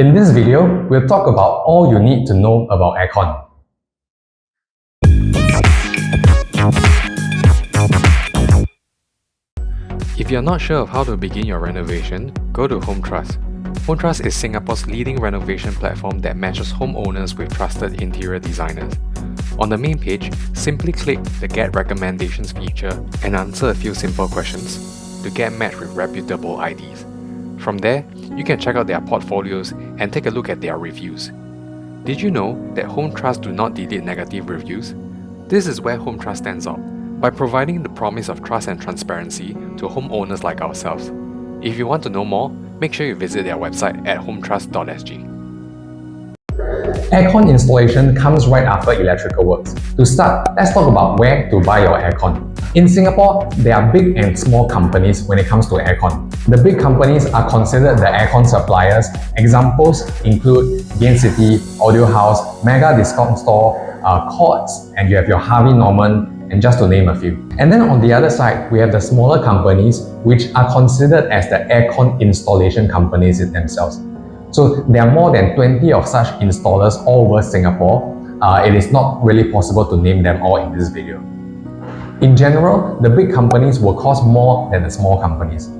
In this video, we'll talk about all you need to know about aircon. If you're not sure of how to begin your renovation, go to Home Trust. Home Trust is Singapore's leading renovation platform that matches homeowners with trusted interior designers. On the main page, simply click the Get Recommendations feature and answer a few simple questions to get matched with reputable IDs. From there, you can check out their portfolios and take a look at their reviews. Did you know that Home Trust do not delete negative reviews? This is where Home Trust stands out, by providing the promise of trust and transparency to homeowners like ourselves. If you want to know more, make sure you visit their website at hometrust.sg. Aircon installation comes right after electrical works. To start, let's talk about where to buy your aircon. In Singapore, there are big and small companies when it comes to aircon. The big companies are considered the aircon suppliers. Examples include Gain City, Audio House, Mega Discount Store, Courts, and you have your Harvey Norman, and just to name a few. And then on the other side, we have the smaller companies which are considered as the aircon installation companies in themselves. So there are more than 20 of such installers all over Singapore. It is not really possible to name them all in this video. In general, the big companies will cost more than the small companies.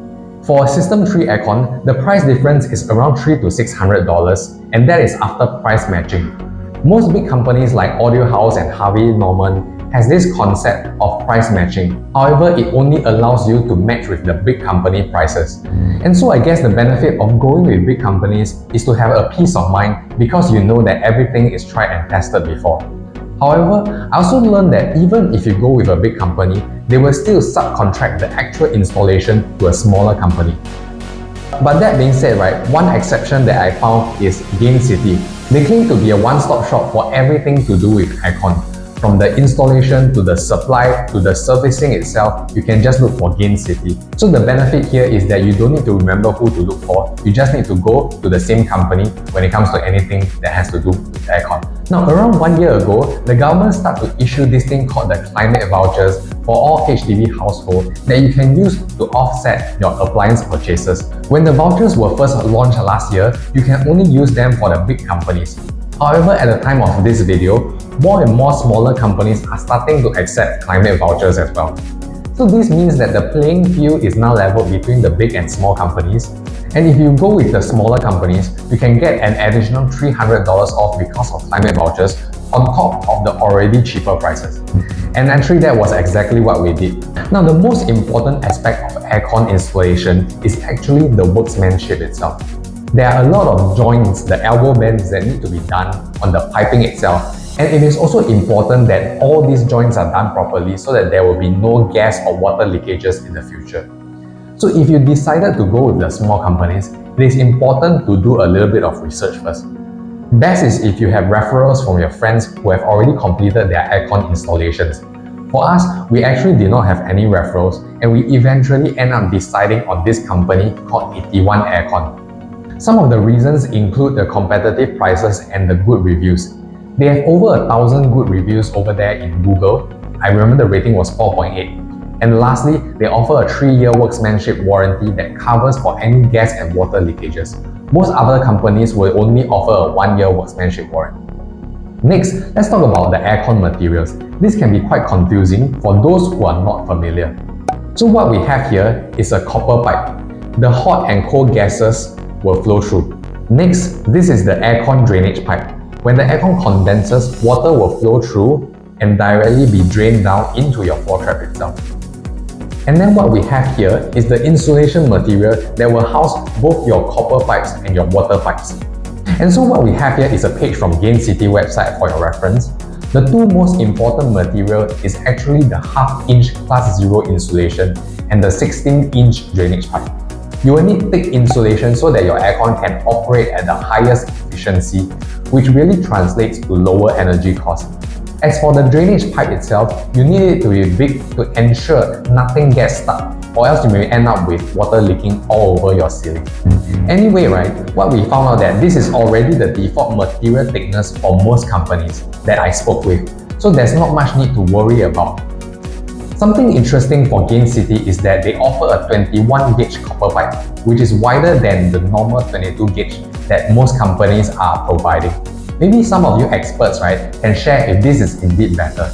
For a System 3 aircon, the price difference is around $300 to $600, and that is after price matching. Most big companies like Audio House and Harvey Norman has this concept of price matching. However, it only allows you to match with the big company prices. And so I guess the benefit of going with big companies is to have a peace of mind because you know that everything is tried and tested before. However, I also learned that even if you go with a big company, they will still subcontract the actual installation to a smaller company. But that being said, one exception that I found is Gain City. They claim to be a one-stop shop for everything to do with aircon. From the installation to the supply to the servicing itself, you can just look for Gain City. So the benefit here is that you don't need to remember who to look for. You just need to go to the same company when it comes to anything that has to do with aircon. Now, around 1 year ago, the government started to issue this thing called the climate vouchers for all HDB households that you can use to offset your appliance purchases. When the vouchers were first launched last year, you can only use them for the big companies. However, at the time of this video, more and more smaller companies are starting to accept climate vouchers as well. So this means that the playing field is now leveled between the big and small companies. And if you go with the smaller companies, you can get an additional $300 off because of climate vouchers on top of the already cheaper prices. And actually that was exactly what we did. Now the most important aspect of aircon installation is actually the workmanship itself. There are a lot of joints, the elbow bends that need to be done on the piping itself. And it is also important that all these joints are done properly so that there will be no gas or water leakages in the future. So if you decided to go with the small companies, it is important to do a little bit of research first. Best is if you have referrals from your friends who have already completed their aircon installations. For us, we actually did not have any referrals, and we eventually end up deciding on this company called 81 Aircon. Some of the reasons include the competitive prices and the good reviews. They have over 1,000 good reviews over there in Google. I remember the rating was 4.8. And lastly, they offer a 3-year workmanship warranty that covers for any gas and water leakages. Most other companies will only offer a 1-year workmanship warranty. Next, let's talk about the aircon materials. This can be quite confusing for those who are not familiar. So what we have here is a copper pipe. The hot and cold gases will flow through. Next, this is the aircon drainage pipe. When the aircon condenses, water will flow through and directly be drained down into your floor trap itself. And then what we have here is the insulation material that will house both your copper pipes and your water pipes. And so what we have here is a page from Gain City website for your reference. The two most important material is actually the 1/2-inch +0 insulation and the 16-inch drainage pipe. You will need thick insulation so that your aircon can operate at the highest efficiency, which really translates to lower energy costs. As for the drainage pipe itself, you need it to be big to ensure nothing gets stuck, or else you may end up with water leaking all over your ceiling. Anyway, what we found out that this is already the default material thickness for most companies that I spoke with, so there's not much need to worry about. Something interesting for Gain City is that they offer a 21 gauge copper pipe, which is wider than the normal 22 gauge that most companies are providing. Maybe some of you experts, right, can share if this is indeed better.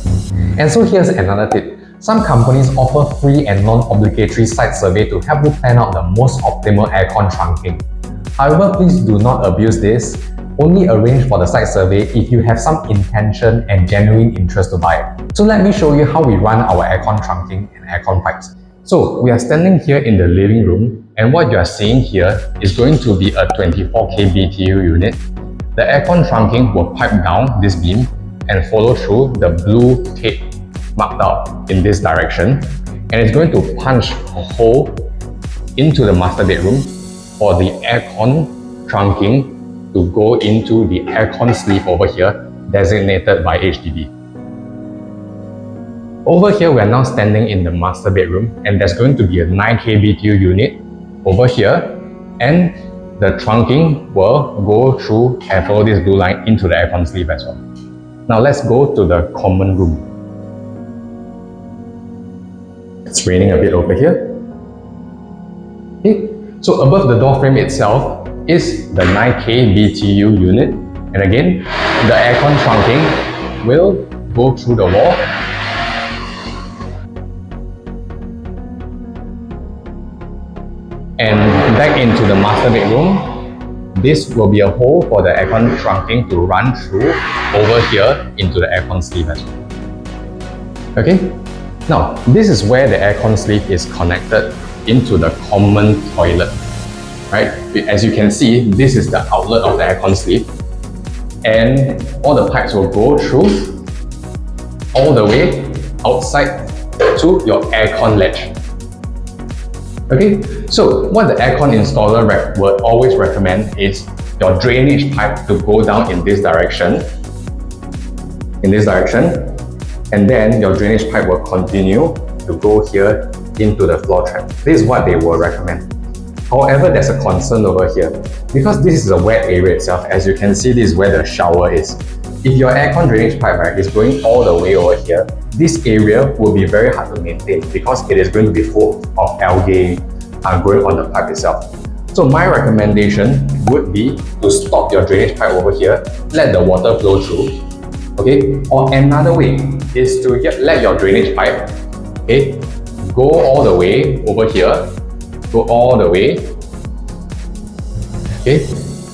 And so here's another tip. Some companies offer free and non-obligatory site survey to help you plan out the most optimal aircon trunking. However, please do not abuse this. Only arrange for the site survey if you have some intention and genuine interest to buy it. So let me show you how we run our aircon trunking and aircon pipes. So we are standing here in the living room, and what you are seeing here is going to be a 24K BTU unit. The aircon trunking will pipe down this beam and follow through the blue tape marked out in this direction, and it's going to punch a hole into the master bedroom for the aircon trunking to go into the aircon sleeve over here, designated by HDB. Over here, we are now standing in the master bedroom, and there's going to be a 9K BTU unit over here, and the trunking will go through and follow this blue line into the aircon sleeve as well. Now let's go to the common room. It's raining a bit over here. Okay, so above the door frame itself is the 9K BTU unit, and again, the aircon trunking will go through the wall and back into the master bedroom. This will be a hole for the aircon trunking to run through over here into the aircon sleeve as well. Okay, now this is where the aircon sleeve is connected into the common toilet. Right? As you can see, this is the outlet of the aircon sleeve, and all the pipes will go through all the way outside to your aircon ledge. Okay, so what the aircon installer would always recommend is your drainage pipe to go down in this direction, and then your drainage pipe will continue to go here into the floor trap. This is what they will recommend. However, there's a concern over here. Because this is a wet area itself, as you can see, this is where the shower is. If your aircon drainage pipe, right, is going all the way over here, this area will be very hard to maintain because it is going to be full of algae growing on the pipe itself. So my recommendation would be to stop your drainage pipe over here, let the water flow through. Okay, or another way is to let your drainage pipe, okay, go all the way over here, go all the way, okay,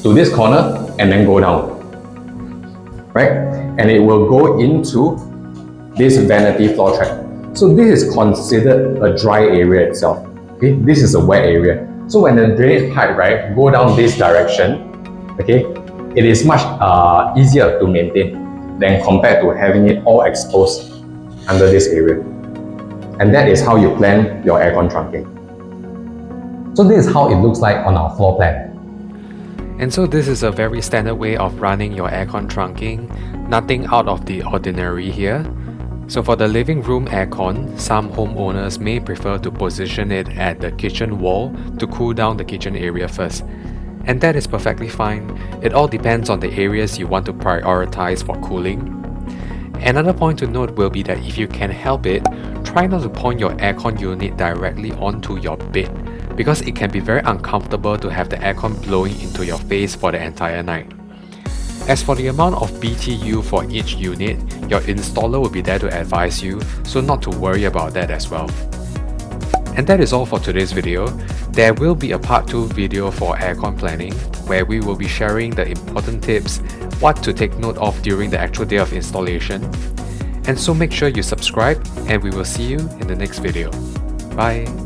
to this corner and then go down, right? And it will go into this vanity floor trap. So this is considered a dry area itself. Okay, this is a wet area. So when the drainage pipe, right, go down this direction, okay, it is much easier to maintain than compared to having it all exposed under this area. And that is how you plan your aircon trunking. So this is how it looks like on our floor plan. And so this is a very standard way of running your aircon trunking, nothing out of the ordinary here. So for the living room aircon, some homeowners may prefer to position it at the kitchen wall to cool down the kitchen area first. And that is perfectly fine. It all depends on the areas you want to prioritize for cooling. Another point to note will be that if you can help it, try not to point your aircon unit directly onto your bed, because it can be very uncomfortable to have the aircon blowing into your face for the entire night. As for the amount of BTU for each unit, your installer will be there to advise you, so not to worry about that as well. And that is all for today's video. There will be a part 2 video for aircon planning, where we will be sharing the important tips, what to take note of during the actual day of installation. And so make sure you subscribe, and we will see you in the next video. Bye!